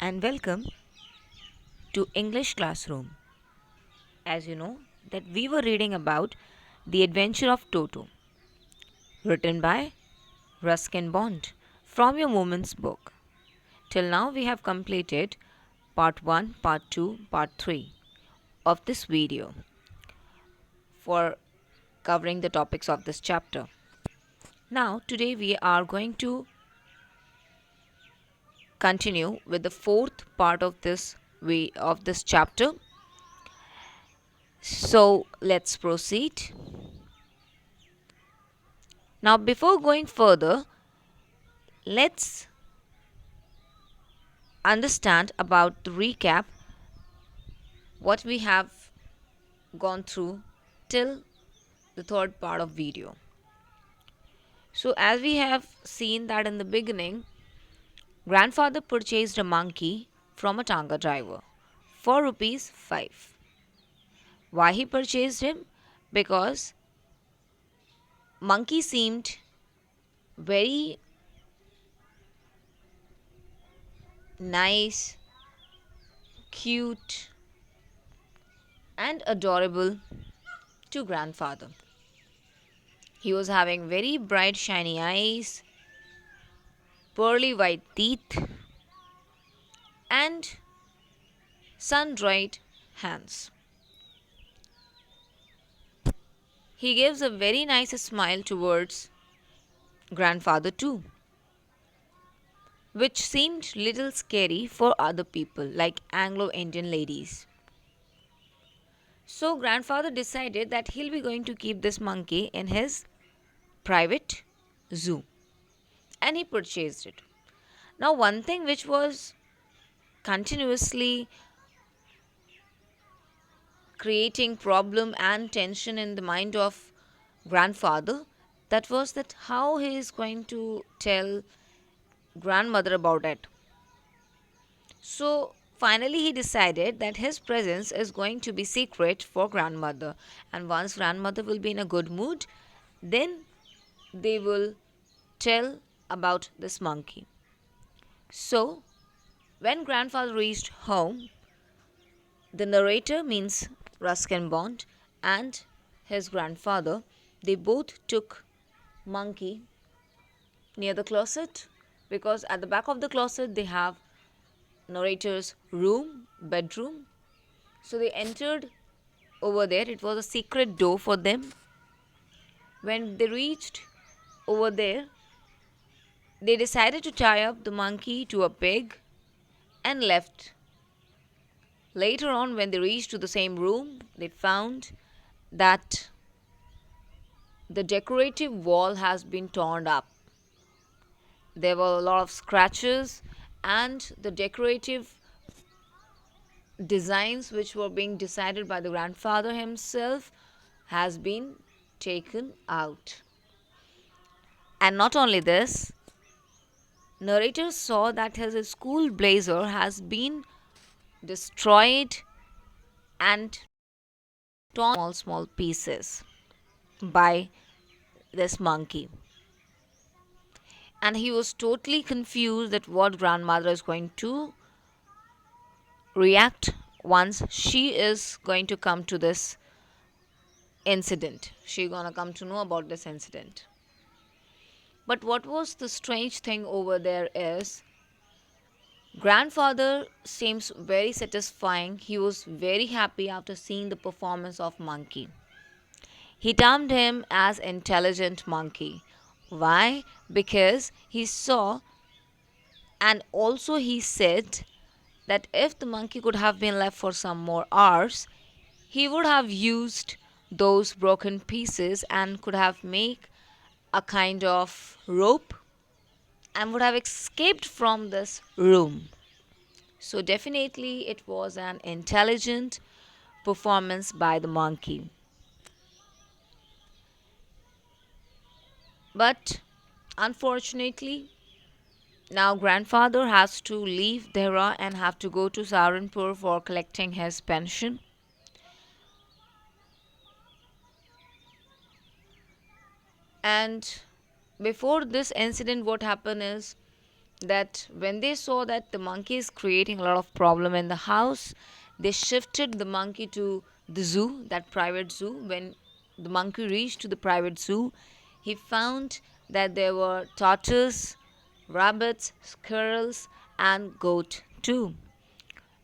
and welcome to English Classroom. As you know, that we were reading about The Adventure of Toto, written by Ruskin Bond from your Moments book. Till now, we have completed part 1, part 2, part 3 of this video for covering the topics of this chapter. Now, today we are going to continue with the fourth part of this chapter. So, let's proceed. Now, before going further, let's understand about the recap what we have gone through till the third part of video. So, as we have seen that in the beginning, grandfather purchased a monkey from a tanga driver for rupees 5. Why he purchased him? Because monkey seemed very nice, cute, and adorable to grandfather. He was having very bright, shiny eyes, pearly white teeth, and sun dried hands. He gives a very nice smile towards grandfather too, which seemed little scary for other people like Anglo-Indian ladies. So grandfather decided that he'll be going to keep this monkey in his private zoo and he purchased it. Now one thing which was continuously creating problem and tension in the mind of grandfather, that was that how he is going to tell grandmother about it. So finally he decided that his presence is going to be secret for grandmother, and once grandmother will be in a good mood, then they will tell about this monkey. So when grandfather reached home, the narrator means Ruskin Bond and his grandfather, they both took monkey near the closet, because at the back of the closet they have narrator's room, bedroom. So they entered over there. It was a secret door for them. When they reached over there, they decided to tie up the monkey to a peg and left. Later on, when they reached to the same room, they found that the decorative wall has been torn up. There were a lot of scratches, and the decorative designs which were being decided by the grandfather himself has been taken out. And not only this, narrator saw that his school blazer has been destroyed and torn small pieces by this monkey. And he was totally confused at what grandmother is going to react once she is going to come to this incident. She gonna come to know about this incident. But what was the strange thing over there is grandfather seems very satisfying. He was very happy after seeing the performance of monkey. He termed him as intelligent monkey. Why? Because he saw, and also he said that if the monkey could have been left for some more hours, he would have used those broken pieces and could have made a kind of rope and would have escaped from this room. So definitely it was an intelligent performance by the monkey. But unfortunately, now grandfather has to leave Dehra and have to go to Saharanpur for collecting his pension. And before this incident, what happened is that when they saw that the monkey is creating a lot of problem in the house, they shifted the monkey to the zoo, that private zoo. When the monkey reached to the private zoo, he found that there were tortoise, rabbits, squirrels, and goat too.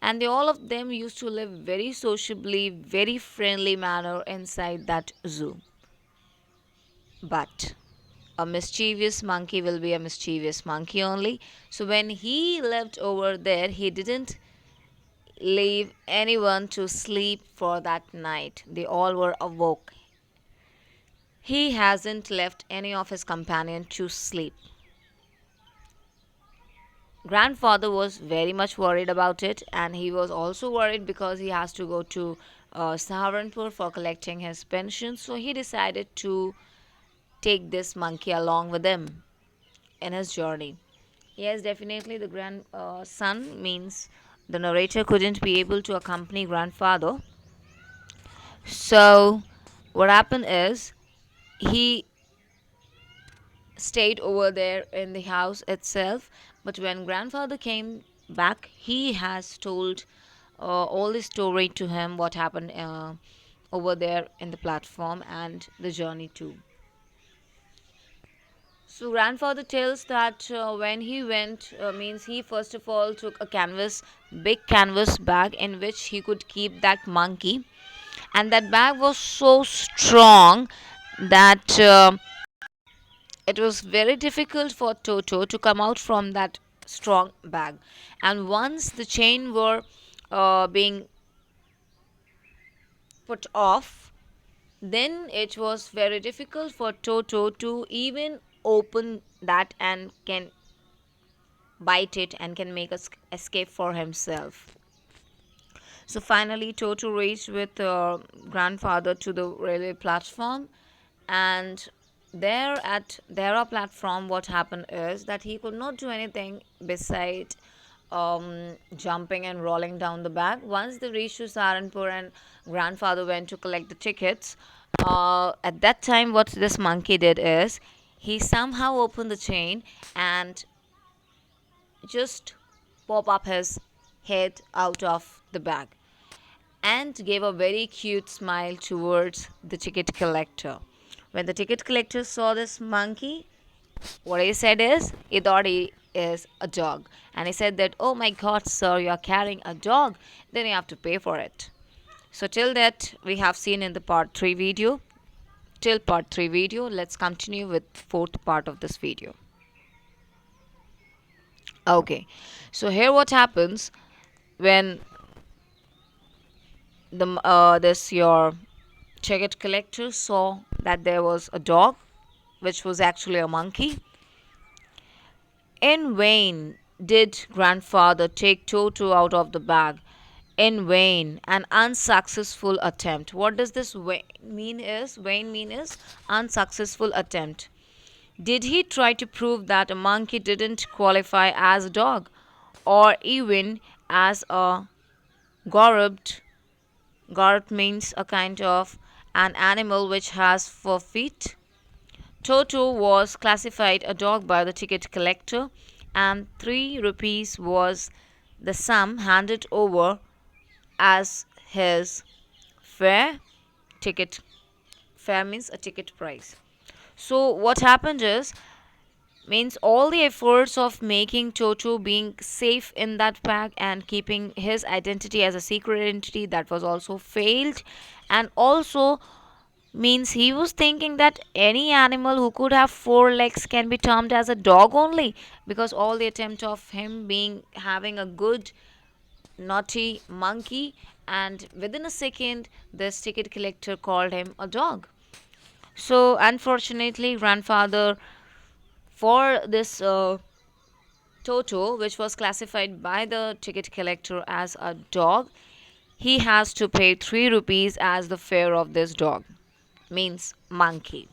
And they all of them used to live very sociably, very friendly manner inside that zoo. But a mischievous monkey will be a mischievous monkey only. So when he lived over there, he didn't leave anyone to sleep for that night. They all were awoke. He hasn't left any of his companion to sleep. Grandfather was very much worried about it, and he was also worried because he has to go to Saharanpur for collecting his pension. So he decided to take this monkey along with him in his journey. Yes, definitely the grandson means the narrator couldn't be able to accompany grandfather. So what happened is he stayed over there in the house itself. But when grandfather came back, he has told all the story to him, what happened over there in the platform and the journey too. So grandfather tells that when he went, means he first of all took a canvas, big canvas bag in which he could keep that monkey, and that bag was so strong that it was very difficult for Toto to come out from that strong bag. And once the chain were being put off, then it was very difficult for Toto to even open that and can bite it and can make a escape for himself. So finally, Toto reached with grandfather to the railway platform, and there at their platform, what happened is that he could not do anything beside jumping and rolling down the bag. Once they reached to Saharanpur and grandfather went to collect the tickets, at that time, what this monkey did is he somehow opened the chain and just pop up his head out of the bag and gave a very cute smile towards the ticket collector. When the ticket collector saw this monkey, what he said is he thought he is a dog. And he said that, "Oh my god, sir, you are carrying a dog, then you have to pay for it." So, till that, we have seen in the part 3 video. Till part 3 video, let's continue with fourth part of this video. Okay, so here what happens when this your ticket collector saw that there was a dog, which was actually a monkey. In vain did grandfather take Toto out of the bag. In vain, an unsuccessful attempt. What does this mean is? Vain mean is unsuccessful attempt. Did he try to prove that a monkey didn't qualify as a dog or even as a gorobed? Gorobed means a kind of an animal which has 4 feet. Toto was classified a dog by the ticket collector, and 3 rupees was the sum handed over as his fare. Ticket fare means a ticket price. So what happened is, means all the efforts of making Toto being safe in that pack and keeping his identity as a secret identity, that was also failed. And also means he was thinking that any animal who could have 4 legs can be termed as a dog only, because all the attempt of him being having a good naughty monkey, and within a second this ticket collector called him a dog. So unfortunately, grandfather, for this Toto, which was classified by the ticket collector as a dog, he has to pay 3 rupees as the fare of this dog, means monkey.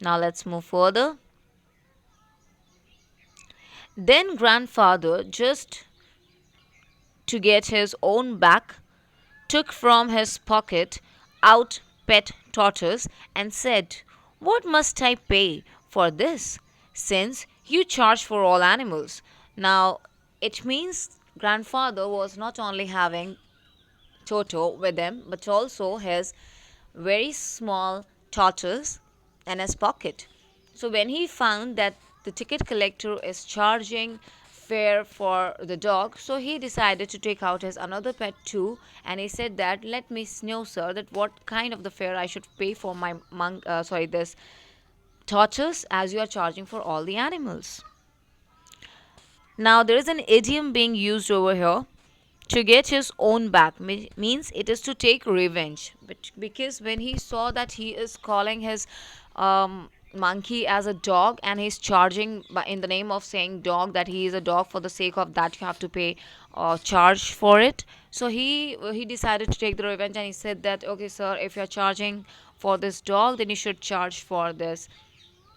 Now let's move further. Then grandfather, just to get his own back, took from his pocket out pet tortoise and said, "What must I pay for this, since you charge for all animals? Now, it means grandfather was not only having Toto with him, but also his very small tortoise in his pocket. So when he found that the ticket collector is charging fare for the dog, so he decided to take out his another pet too, and he said that let me know, sir, that what kind of the fare I should pay for my this tortoise, as you are charging for all the animals. Now, there is an idiom being used over here to get his own back, means it is to take revenge. But because when he saw that he is calling his monkey as a dog and he's charging in the name of saying dog, that he is a dog, for the sake of that you have to pay charge for it. So he decided to take the revenge, and he said that, okay sir, if you're charging for this dog, then you should charge for this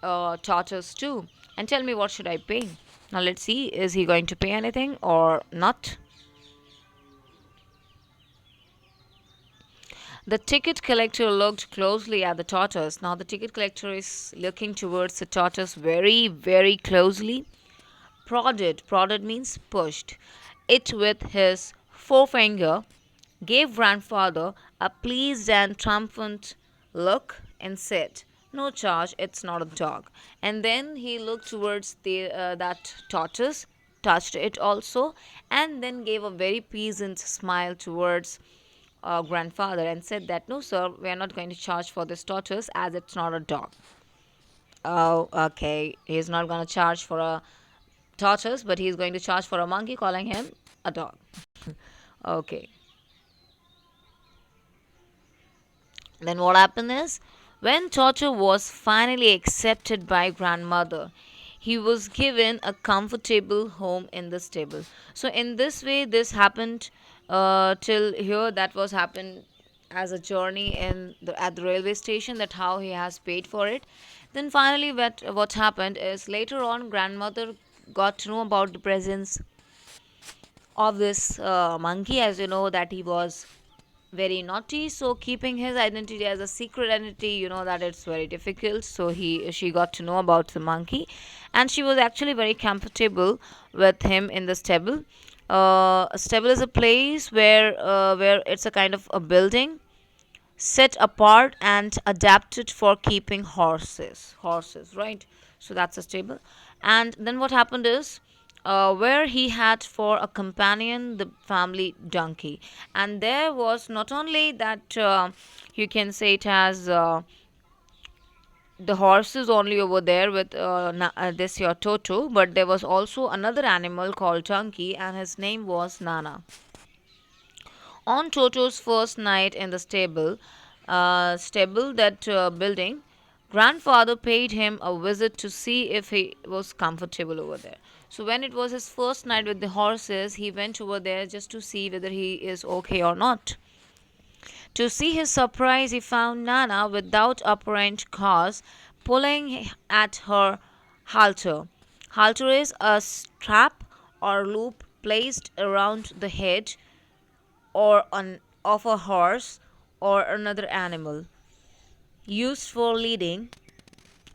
tortoise too, and tell me what should I pay. Now let's see, is he going to pay anything or not? The ticket collector looked closely at the tortoise. Now the ticket collector is looking towards the tortoise very, very closely. Prodded means pushed it with his forefinger, gave grandfather a pleased and triumphant look, and said, "No charge, it's not a dog." And then he looked towards the that tortoise, touched it also, and then gave a very pleasant smile towards grandfather and said that, "No, sir, we are not going to charge for this tortoise as it's not a dog." Oh, okay. He's not going to charge for a tortoise, but he's going to charge for a monkey, calling him a dog. Okay. Then what happened is, when Toto was finally accepted by grandmother, he was given a comfortable home in the stable. So in this way, this happened till here. That was happened as a journey at the railway station. That how he has paid for it. Then finally, what happened is, later on, grandmother got to know about the presence of this monkey, as you know that he was very naughty, so keeping his identity as a secret identity, you know that it's very difficult. So he she got to know about the monkey, and she was actually very comfortable with him in the stable. A stable is a place where it's a kind of a building set apart and adapted for keeping horses, right? So that's a stable. And then what happened is, where he had for a companion the family donkey. And there was not only that, you can say it as the horses only over there with this your Toto, but there was also another animal called donkey, and his name was Nana. On Toto's first night in the that building, grandfather paid him a visit to see if he was comfortable over there. So when it was his first night with the horses, he went over there just to see whether he is okay or not. To see his surprise, he found Nana without apparent cause pulling at her halter. Halter is a strap or loop placed around the head or on of a horse or another animal, used for leading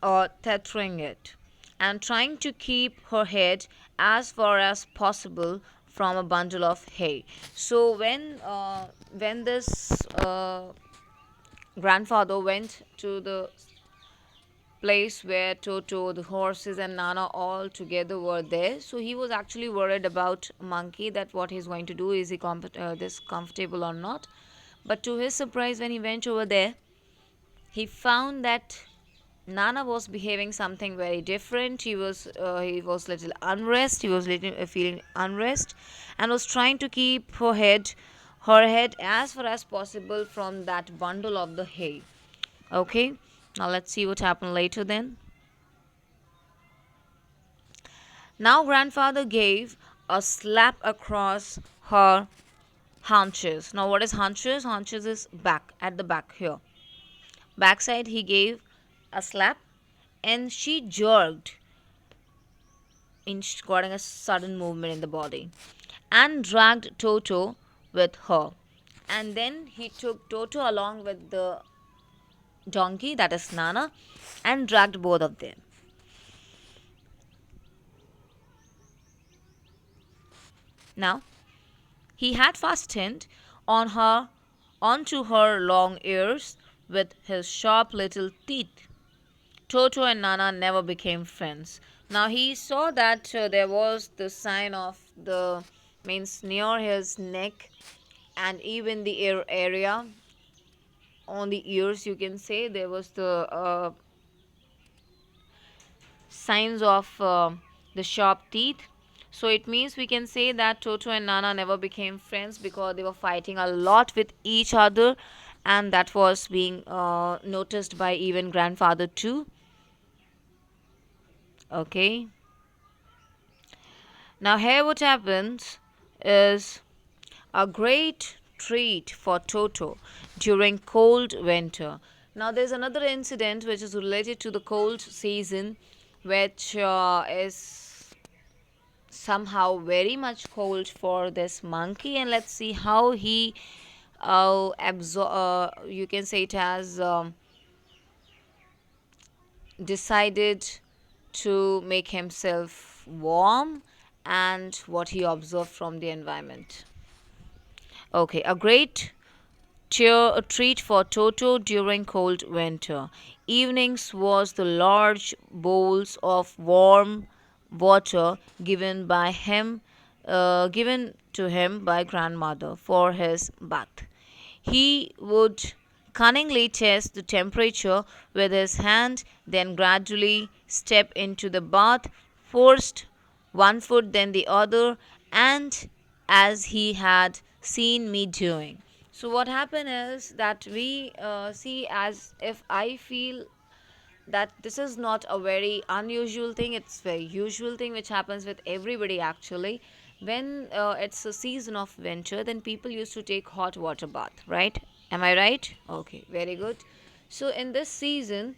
or tethering it, and trying to keep her head as far as possible from a bundle of hay. So when this grandfather went to the place where Toto, the horses, and Nana all together were there. So he was actually worried about Monkey, that what he's going to do, is he this comfortable or not. But to his surprise, when he went over there, he found that Nana was behaving something very different. He was little unrest. He was little feeling unrest, and was trying to keep her head as far as possible from that bundle of the hay. Okay, now let's see what happened later then. Now grandfather gave a slap across her haunches. Now what is haunches? Haunches is back, at the back here. Backside he gave a slap, and she jerked in getting a sudden movement in the body, and dragged Toto with her. And then he took Toto along with the donkey, that is Nana, and dragged both of them. Now, he had fastened on her onto her long ears with his sharp little teeth. Toto and Nana never became friends. Now he saw that there was the sign of the means near his neck and even the ear area on the ears, you can say there was the signs of the sharp teeth. So it means we can say that Toto and Nana never became friends because they were fighting a lot with each other, and that was being noticed by even grandfather too. Okay. Now here what happens is a great treat for Toto during cold winter. Now there's another incident which is related to the cold season, which is somehow very much cold for this monkey, and let's see how he you can say it has decided to make himself warm and what he observed from the environment. Okay, a great a treat for Toto during cold winter. Evenings was the large bowls of warm water given to him by grandmother for his bath. He would cunningly test the temperature with his hand, then gradually step into the bath, first one foot then the other, and as he had seen me doing. So, what happened is that we see as if I feel that this is not a very unusual thing, it's very usual thing which happens with everybody actually. When it's a season of winter, then people used to take hot water bath, right? Am I right? Okay, very good. So in this season,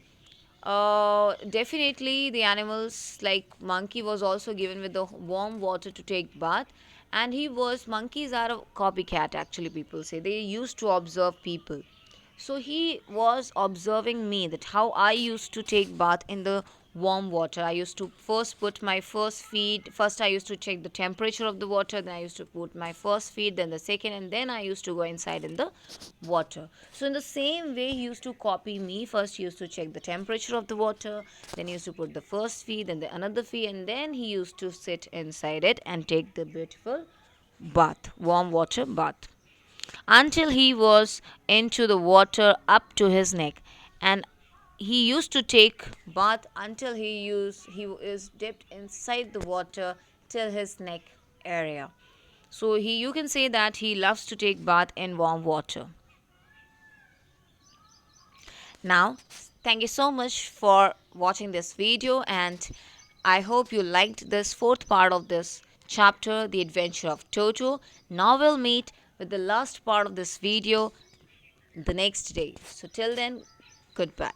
definitely the animals like monkey was also given with the warm water to take bath, and he was monkeys are a copycat actually, people say they used to observe people. So he was observing me that how I used to take bath in the warm water. I used to first put my first feet. First I used to check the temperature of the water. Then I used to put my first feet. Then the second, and then I used to go inside in the water. So in the same way, he used to copy me. First he used to check the temperature of the water. Then he used to put the first feet, then the another feet, and then he used to sit inside it and take the beautiful bath, warm water bath until he was into the water up to his neck, and he used to take bath until he is dipped inside the water till his neck area. So he you can say that he loves to take bath in warm water. Now, thank you so much for watching this video, and I hope you liked this fourth part of this chapter, The Adventure of Toto. Now we'll meet with the last part of this video the next day. So till then, goodbye.